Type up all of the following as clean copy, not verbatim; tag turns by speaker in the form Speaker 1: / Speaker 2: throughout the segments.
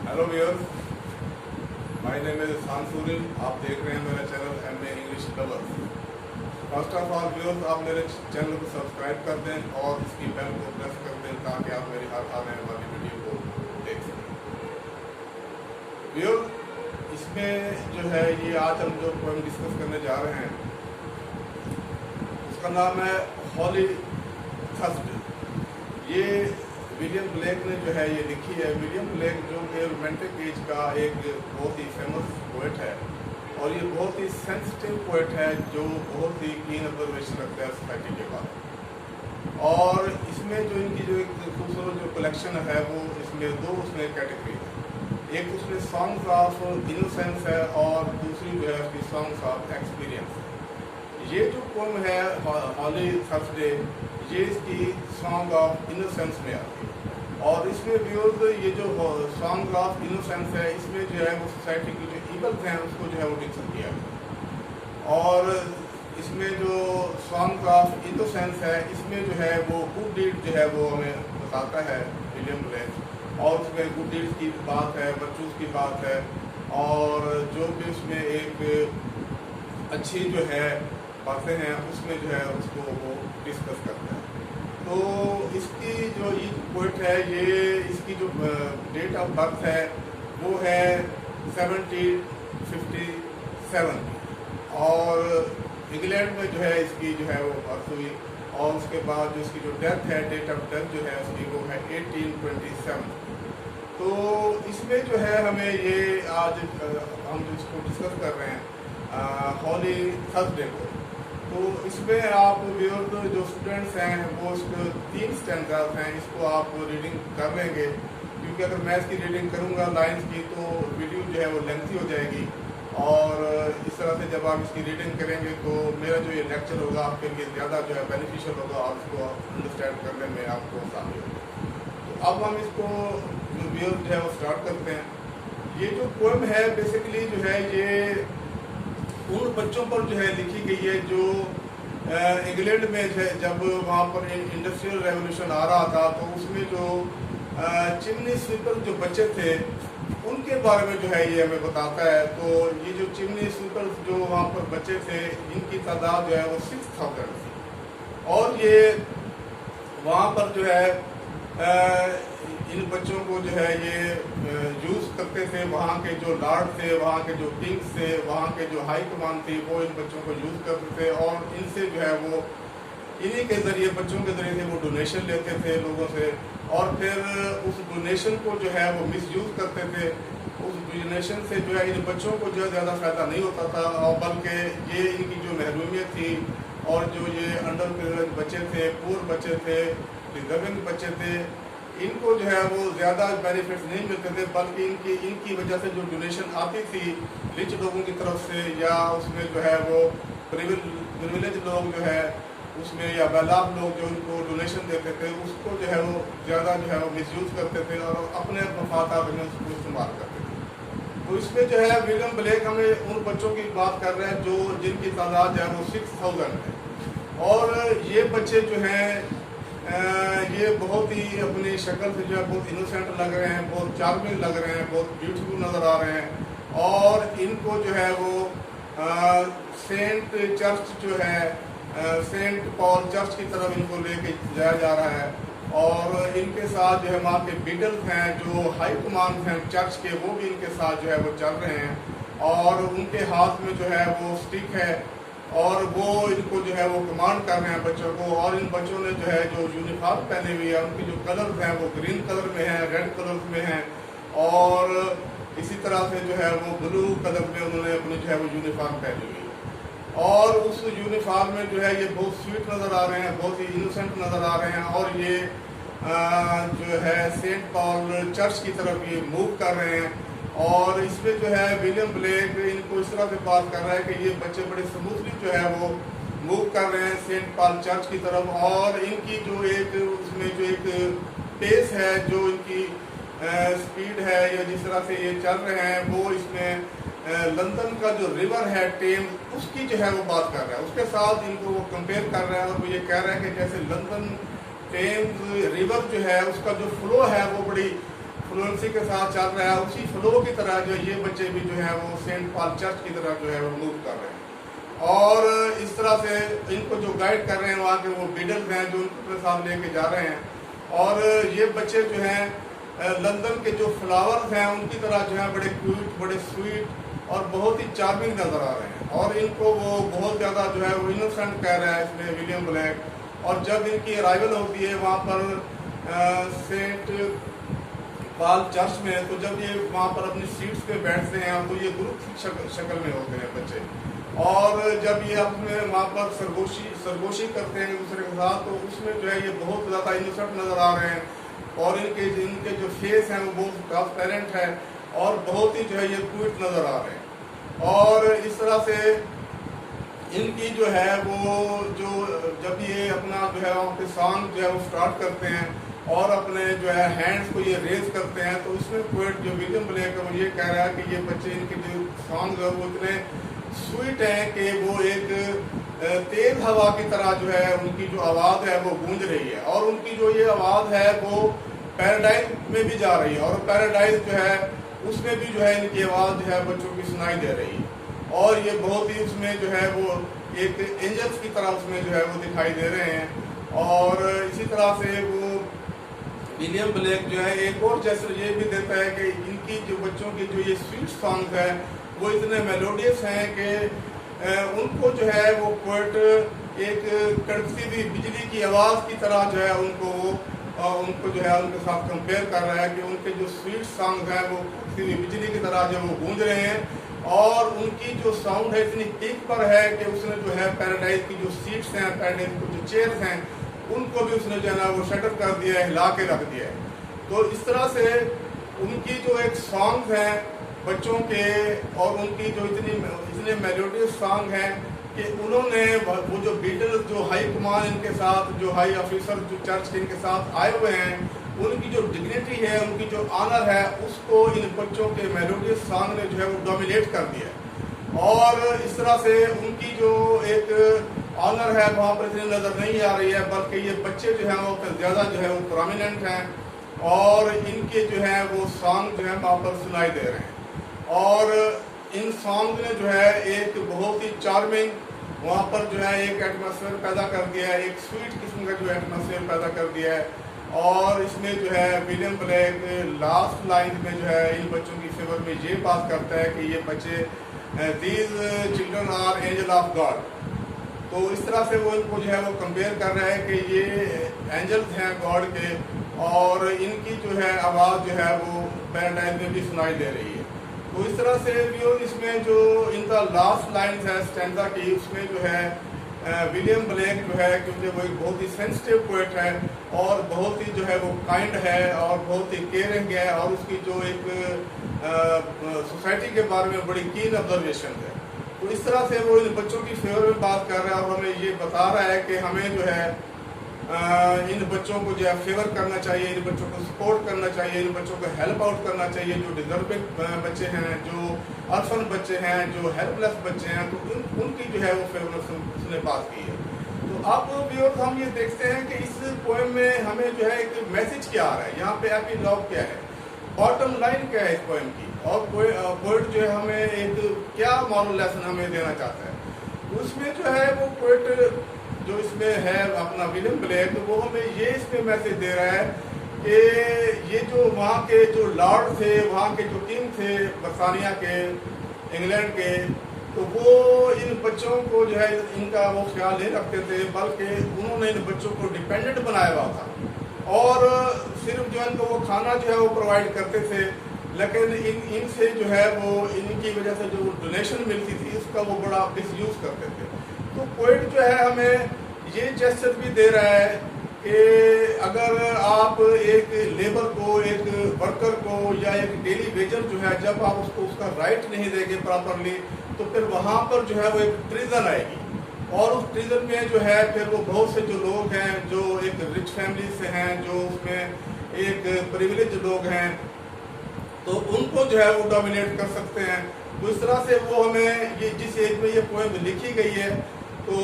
Speaker 1: Hello viewers, my name is Sansuri. आप देख रहे हैं मेरा channel MA English lovers. First of all viewers, आप मेरे चैनल को सब्सक्राइब कर दें और इसकी बेल को प्रेस कर दें ताकि आप मेरी हर आने वाली वीडियो को देख सकें। व्यूअर्स, इसमें जो है ये आज हम जो पोएम डिस्कस करने जा रहे हैं उसका नाम है हॉली थर्सडे। ये विलियम ब्लेक ने जो है ये लिखी है। विलियम ब्लेक जो कि रोमांटिक एज का एक बहुत ही फेमस पोएट है और ये बहुत ही सेंसिटिव पोएट है जो बहुत ही कीन ऑब्जर्वेशन रखता है सोसाइटी के बारे। और इसमें जो इनकी जो एक खूबसूरत जो कलेक्शन है वो इसमें दो उसमें कैटेगरी है। एक उसमें सॉन्ग्स ऑफ इनोसेंस है और दूसरी जो है उसकी सॉन्ग्स ऑफ एक्सपीरियंस। ये जो पोएम है हॉली थर्सडे ये इसकी सॉन्ग ऑफ इनोसेंस में आती है। और इसमें व्यूअर्स ये जो सॉन्ग ऑफ इनोसेंस है इसमें जो है वो सोसाइटी की जो इवल्स हैं उसको जो है वो डिस्कस किया है। और इसमें जो सॉन्ग ऑफ इनोसेंस है इसमें जो है वो गुड डीड जो है वो हमें बताता है विलियम ब्लेक। और उसमें गुड डीड्स की बात है, वर्चूज की बात है और जो भी उसमें एक अच्छी जो है बातें हैं उसमें जो है उसको वो डिस्कस करता है। तो इसकी जो ये पोएट है ये इसकी जो डेट ऑफ बर्थ है वो है 1757 और इंग्लैंड में जो है इसकी जो है वो बर्थ हुई। और उसके बाद जो इसकी जो डेथ है, डेट ऑफ डेथ जो है उसकी वो है 1827। तो इसमें जो है हमें ये आज हम जो इसको डिस्कस कर रहे हैं हॉली थर्सडे को, तो इसमें आप जो स्टूडेंट्स हैं वो इसको 3 स्टैंडर्ड्स हैं, इसको आप रीडिंग कर लेंगे क्योंकि अगर मैं इसकी रीडिंग करूंगा लाइंस की तो वीडियो जो है वो लेंथी हो जाएगी। और इस तरह से जब आप इसकी रीडिंग करेंगे तो मेरा जो ये लेक्चर होगा आपके लिए ज़्यादा जो है बेनिफिशियल होगा और इसको अंडरस्टैंड करने में आपको आसानी होगी। तो अब हम इसको जो वीडियो जो है वो स्टार्ट करते हैं। ये जो पोएम है बेसिकली जो है ये उन बच्चों पर जो है लिखी गई है जो इंग्लैंड में जब वहाँ पर इंडस्ट्रियल रेवोल्यूशन आ रहा था तो उसमें जो चिमनी स्वीपर जो बच्चे थे उनके बारे में जो है ये हमें बताता है। तो ये जो चिमनी स्वीपर जो वहाँ पर बच्चे थे इनकी तादाद जो है वो 6000 थी। और ये वहाँ पर जो है इन बच्चों को जो है ये यूज़ करते थे। वहाँ के जो लॉर्ड थे, वहाँ के जो किंग्स थे, वहाँ के जो हाई कमान थी वो इन बच्चों को यूज़ करते थे और इनसे जो है वो इन्हीं के ज़रिए बच्चों के ज़रिए से वो डोनेशन लेते थे लोगों से और फिर उस डोनेशन को जो है वो मिसयूज़ करते थे। उस डोनेशन से जो है इन बच्चों को जो है ज़्यादा फ़ायदा नहीं होता था और बल्कि ये इनकी जो महरूमियत थी और जो ये अंडर प्रिविलेज बच्चे थे, पुअर बच्चे थे, डिजर्विंग बच्चे थे, इनको जो है वो ज़्यादा बेनिफिट्स नहीं मिलते थे बल्कि इनकी वजह से जो डोनेशन आती थी रिच लोगों की तरफ से या उसमें जो है वो प्रिविलेज लोग जो है उसमें या बेलाब लोग जो उनको डोनेशन देते थे उसको जो है वो ज़्यादा जो है वो मिसयूज़ करते थे और अपने मफादात में उसको इस्तेमाल करते थे। तो इसमें जो है विलियम ब्लेक हमें उन बच्चों की बात कर रहे हैं जो जिनकी तादाद जो है वो 6000 है। और ये बच्चे जो हैं ये बहुत ही अपनी शक्ल से जो है बहुत इनोसेंट लग रहे हैं, बहुत चार्मिंग लग रहे हैं, बहुत ब्यूटीफुल नज़र आ रहे हैं। और इनको जो है वो सेंट चर्च जो है सेंट पॉल चर्च की तरफ इनको लेके जाया जा रहा है। और इनके साथ जो है वहाँ के बीडल्स हैं जो हाई कमांड हैं चर्च के, वो भी इनके साथ जो है वो चल रहे हैं और उनके हाथ में जो है वो स्टिक है और वो इनको जो है वो कमांड कर रहे हैं बच्चों को। और इन बच्चों ने जो है जो यूनिफॉर्म पहनी हुई है उनकी जो कलर्स हैं वो ग्रीन कलर में हैं, रेड कलर में हैं और इसी तरह से जो है वो ब्लू कलर में उन्होंने अपनी जो है वो यूनिफॉर्म पहनी हुई है। और उस यूनिफॉर्म में जो है ये बहुत स्वीट नज़र आ रहे हैं, बहुत ही इनोसेंट नज़र आ रहे हैं और ये जो है सेंट पॉल चर्च की तरफ ये मूव कर रहे हैं। और इसमें जो है विलियम ब्लेक इनको इस तरह से बात कर रहा है कि ये बच्चे बड़े स्मूथली जो है वो मूव कर रहे हैं सेंट पॉल चर्च की तरफ। और इनकी जो एक उसमें जो एक पेस है, जो इनकी स्पीड है या जिस तरह से ये चल रहे हैं वो इसमें लंदन का जो रिवर है टेम्स उसकी जो है वो बात कर रहा है, उसके साथ इनको वो कंपेयर कर रहा है। और वो ये कह रहा है कि जैसे लंदन टेम्स रिवर जो है उसका जो फ्लो है वो बड़ी फ्लुएंसी के साथ चल रहा है, उसी फ्लो की तरह जो ये बच्चे भी जो है वो सेंट पॉल चर्च की तरह जो है वो मूव कर रहे हैं। और इस तरह से इनको जो गाइड कर रहे हैं वहाँ के वो बीडल्स हैं जो उनको अपने साथ लेके जा रहे हैं। और ये बच्चे जो हैं लंदन के जो फ्लावर्स हैं उनकी तरह जो है बड़े क्यूट, बड़े स्वीट और बहुत ही चार्मिंग नज़र आ रहे हैं। और इनको वो बहुत ज़्यादा जो है वो इनोसेंट कह रहा है इसमें विलियम ब्लैक। और जब इनकी अराइवल होती है वहाँ पर सेंट पॉल चर्च में, तो जब ये वहाँ पर अपनी सीट्स पे बैठते हैं तो ये ग्रुप शक्ल में होते हैं बच्चे। और जब ये अपने वहाँ पर सरगोशी करते हैं दूसरे के साथ, तो उसमें जो है ये बहुत ज़्यादा इनोसेंट नज़र आ रहे हैं। और इनके जो फेस हैं वो बहुत ट्रांसपेरेंट है और बहुत ही जो है ये क्यूट नज़र आ रहे हैं। और इस तरह से इनकी जो है वो जो जब ये अपना जो है वहाँ पे सॉन्ग जो है वो स्टार्ट करते हैं और अपने जो है हैंड्स को ये रेज करते हैं, तो इसमें पोएट जो विलियम ब्लेक है वो ये कह रहा है कि ये बच्चे इनके जो सॉन्ग है वो इतने स्वीट हैं कि वो एक तेज हवा की तरह जो है उनकी जो आवाज़ है वो गूंज रही है। और उनकी जो ये आवाज़ है वो पैराडाइज में भी जा रही है, और पैराडाइज जो है उसमें भी जो है इनकी आवाज़ जो है बच्चों की सुनाई दे रही है। और ये बहुत ही उसमें जो है वो एक एंजल्स की तरह उसमें जो है वो दिखाई दे रहे हैं। और इसी तरह से वो विलियम ब्लेक जो है एक और जैसे ये भी देता है कि इनकी जो बच्चों की जो ये स्वीट सॉन्ग है वो इतने मेलोडियस हैं कि उनको जो है वो पोएट एक कड़कती हुई बिजली की आवाज़ की तरह जो है उनको जो है उनके साथ कंपेयर कर रहा है कि उनके जो स्वीट सॉन्ग हैं वो कड़कती हुई बिजली की तरह जो वो गूंज रहे हैं। और उनकी जो साउंड है इतनी पीक पर है कि उसने जो है पैराडाइज की जो सीट्स हैं, पैराडाइज की जो चेयर्स हैं, उनको भी उसने जो है ना वो शटर कर दिया है, हिला के रख दिया है। तो इस तरह से उनकी जो एक सॉन्ग हैं बच्चों के, और उनकी जो इतने मेलोडियस सॉन्ग हैं कि उन्होंने वो जो बीटल्स जो हाई कमान इनके साथ, जो हाई ऑफिसर जो चर्च के इनके साथ आए हुए हैं, उनकी जो डिग्निटी है, उनकी जो ऑनर है, उसको इन बच्चों के मेलोडियस सॉन्ग ने जो है वो डोमिनेट कर दिया। और इस तरह से उनकी जो एक ऑनर है वहाँ पर इतनी नज़र नहीं आ रही है, बल्कि ये बच्चे जो हैं वो ज़्यादा जो है वो प्रोमिनेंट हैं और इनके जो है वो सॉन्ग जो है वहाँ पर सुनाई दे रहे हैं। और इन सॉन्ग ने जो है एक बहुत ही चार्मिंग वहाँ पर जो है एक एटमॉस्फेयर पैदा कर दिया है, एक स्वीट किस्म का जो एटमॉस्फेयर पैदा कर दिया है। और इसमें जो है विलियम ब्लेक लास्ट लाइन में जो है इन बच्चों की फेवर में ये बात करता है कि ये बच्चे these children are angel of God. तो इस तरह से वो इनको जो है वो कंपेयर कर रहा है कि ये एंजल्स हैं गॉड के, और इनकी जो है आवाज़ जो है वो पैराडाइज में भी सुनाई दे रही है। तो इस तरह से भी इसमें जो इनका लास्ट लाइन है स्टैंजा की, उसमें जो है विलियम ब्लेक जो है, क्योंकि वो एक बहुत ही सेंसिटिव पोएट है और बहुत ही जो है वो काइंड है और बहुत ही केयरिंग है, और उसकी जो एक सोसाइटी के बारे में बड़ी कीन ऑब्जर्वेशन है। तो इस तरह से वो इन बच्चों की फेवर में बात कर रहा है और हमें ये बता रहा है कि हमें जो है इन बच्चों को जो है फेवर करना चाहिए, इन बच्चों को सपोर्ट करना चाहिए, इन बच्चों को हेल्प आउट करना चाहिए, जो डिजर्विंग बच्चे हैं, जो ऑर्फन बच्चे हैं, जो हेल्पलेस बच्चे हैं, तो उनकी जो है वो फेवर उसने बात की है। तो अब व्यूअर्स हम ये देखते हैं कि इस पोएम में हमें जो है एक मैसेज क्या आ रहा है, यहाँ पे एपिलॉग क्या है, बॉटम लाइन क्या है इस पोएम की, और पोएट जो है हमें एक क्या मॉरल लेसन हमें देना चाहता है। उसमें जो है वो पोएट जो इसमें है अपना विलियम ब्लेक, वो हमें ये इसमें मैसेज दे रहा है कि ये जो वहाँ के जो लॉर्ड थे, वहाँ के जो किंग थे बरतानिया के, इंग्लैंड के, तो वो इन बच्चों को जो है इनका वो ख्याल नहीं रखते थे, बल्कि उन्होंने इन बच्चों को डिपेंडेंट बनाया हुआ था और सिर्फ जो इनको वो खाना जो है वो प्रोवाइड करते थे, लेकिन इनसे जो है वो इनकी वजह से जो डोनेशन मिलती थी उसका वो बड़ा मिसयूज़ करते थे। तो पोएट जो है हमें ये जेस्चर भी दे रहा है कि अगर आप एक लेबर को, एक वर्कर को या एक डेली वेजर जो है, जब आप उसको उसका राइट नहीं देंगे प्रॉपरली, तो फिर वहाँ पर जो है वो एक ट्रीजन आएगी, और उस ट्रीजन में जो है फिर वो बहुत से जो लोग हैं जो एक रिच फैमिली से हैं, जो उसमें एक प्रिविलेज लोग हैं, तो उनको जो है वो डोमिनेट कर सकते हैं। तो इस तरह से वो हमें ये जिस एज में ये पोएम लिखी गई है, तो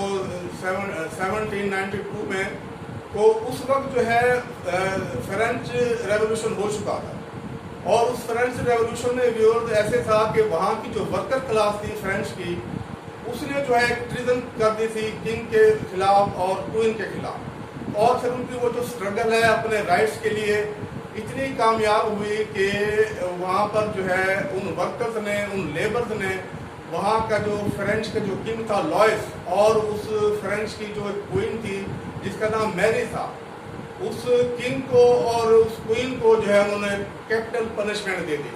Speaker 1: 1792 में, तो उस वक्त जो है फ्रेंच रेवोल्यूशन हो चुका था, اور اس فرینچ ریولوشن میں ویورز ایسے تھا کہ وہاں کی جو ورکر کلاس تھی فرینچ کی، اس نے جو ہے ایک ٹریزن کر دی تھی کنگ کے خلاف اور کوئن کے خلاف، اور پھر ان کی وہ جو سٹرگل ہے اپنے رائٹس کے لیے اتنی کامیاب ہوئی کہ وہاں پر جو ہے ان ورکرز نے، ان لیبرز نے وہاں کا جو فرینچ کا جو کنگ تھا لوئس، اور اس فرینچ کی جو ایک کوئن تھی جس کا نام میری تھا، اس کنگ کو اور اس کوئن کو جو ہے انہوں نے کیپٹل پنشمنٹ دے دی،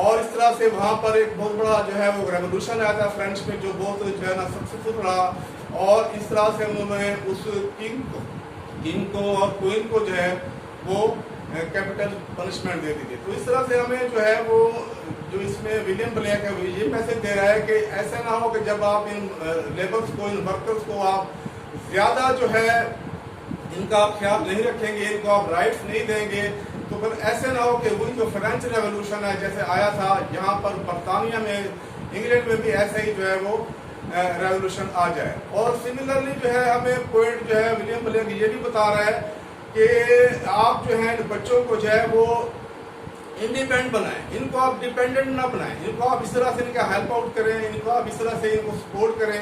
Speaker 1: اور اس طرح سے وہاں پر ایک بہت بڑا جو ہے وہ ریولوشن آیا تھا فرینچ میں، جو بہت جو ہے نا سکسیسفل رہا، اور اس طرح سے انہوں نے اس کنگ کو اور کوئن کو جو ہے وہ کیپٹل پنشمنٹ دے دی تھی۔ تو اس طرح سے ہمیں جو ہے وہ جو اس میں ولیم بلیک ہے وہ یہ میسج دے رہا ہے کہ ایسا نہ ہو کہ جب آپ ان لیبرز کو، ان ورکرز کو آپ زیادہ جو ہے ان کا آپ خیال نہیں رکھیں گے، ان کو آپ رائٹس نہیں دیں گے، تو پھر ایسے نہ ہو کہ وہی جو فرینچ ریولوشن ہے جیسے آیا تھا یہاں پر برطانیہ میں، انگلینڈ میں بھی ایسا ہی جو ہے وہ ریولوشن آ جائے۔ اور سملرلی جو ہے ہمیں پوائنٹ جو ہے ولیم بلیک یہ بھی بتا رہا ہے کہ آپ جو ہیں بچوں کو جو ہے وہ انڈیپینڈنٹ بنائیں، ان کو آپ ڈیپینڈنٹ نہ بنائیں، ان کو آپ اس طرح سے ان کا ہیلپ آؤٹ کریں، ان کو آپ اس طرح سے ان کو سپورٹ کریں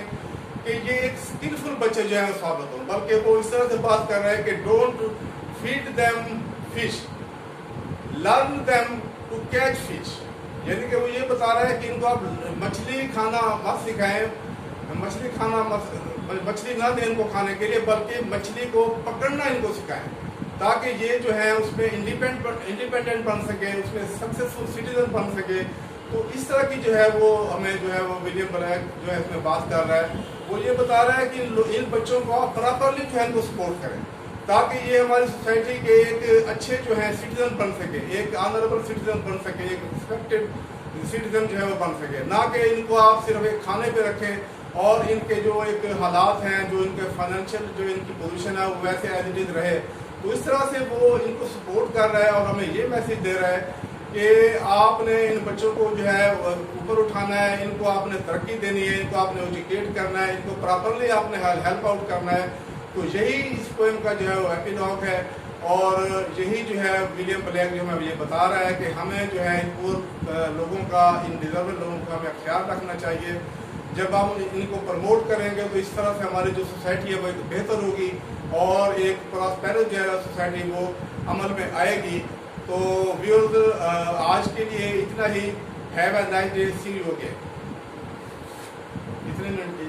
Speaker 1: کہ یہ ایک اسکلفل بچے جو ہیں ثابت ہوں، بلکہ وہ اس طرح سے بات کر رہے ہیں کہ don't feed them fish, learn them to catch fish, یعنی کہ وہ یہ بتا رہا ہے کہ ان کو آپ مچھلی کھانا مت سکھائیں، مچھلی نہ دیں ان کو کھانے کے لیے، بلکہ مچھلی کو پکڑنا ان کو سکھائیں، تاکہ یہ جو ہے اس میں انڈیپینڈنٹ بن سکے، اس میں سکسیسفل سٹیزن بن سکے۔ تو اس طرح کی جو ہے وہ ہمیں جو ہے وہ ولیم بلیک جو ہے اس میں بات کر رہا ہے، وہ یہ بتا رہا ہے کہ ان بچوں کو آپ پراپرلی جو ہے ان کو سپورٹ کریں، تاکہ یہ ہماری سوسائٹی کے ایک اچھے جو ہیں سٹیزن بن سکے، ایک آنریبل سٹیزن بن سکے، ایک ریسپیکٹڈ سٹیزن جو ہے وہ بن سکے، نہ کہ ان کو آپ صرف ایک کھانے پہ رکھیں اور ان کے جو ایک حالات ہیں، جو ان کے فائنینشیل جو ان کی پوزیشن ہے وہ ویسے ایز اٹ از رہے۔ تو اس طرح سے وہ ان کو سپورٹ کر رہا ہے اور ہمیں یہ میسج دے رہا ہے کہ آپ نے ان بچوں کو جو ہے اوپر اٹھانا ہے، ان کو آپ نے ترقی دینی ہے، ان کو آپ نے ایجوکیٹ کرنا ہے، ان کو پراپرلی آپ نے ہیلپ آؤٹ کرنا ہے۔ تو یہی اس پوئم کا جو ہے وہ ایپیلاگ ہے، اور یہی جو ہے ولیم بلیک جو ہمیں یہ بتا رہا ہے کہ ہمیں جو ہے ان پور لوگوں کا، ان ڈیزرول لوگوں کا ہمیں خیال رکھنا چاہیے۔ جب ہم ان کو پروموٹ کریں گے تو اس طرح سے ہماری جو سوسائٹی ہے وہ ایک بہتر ہوگی، اور ایک پراسپیرس جو ہے سوسائٹی وہ عمل میں آئے گی۔ تو ویورز آج کے لیے اتنا ہی، have a nice day, see you again. اتنے منٹ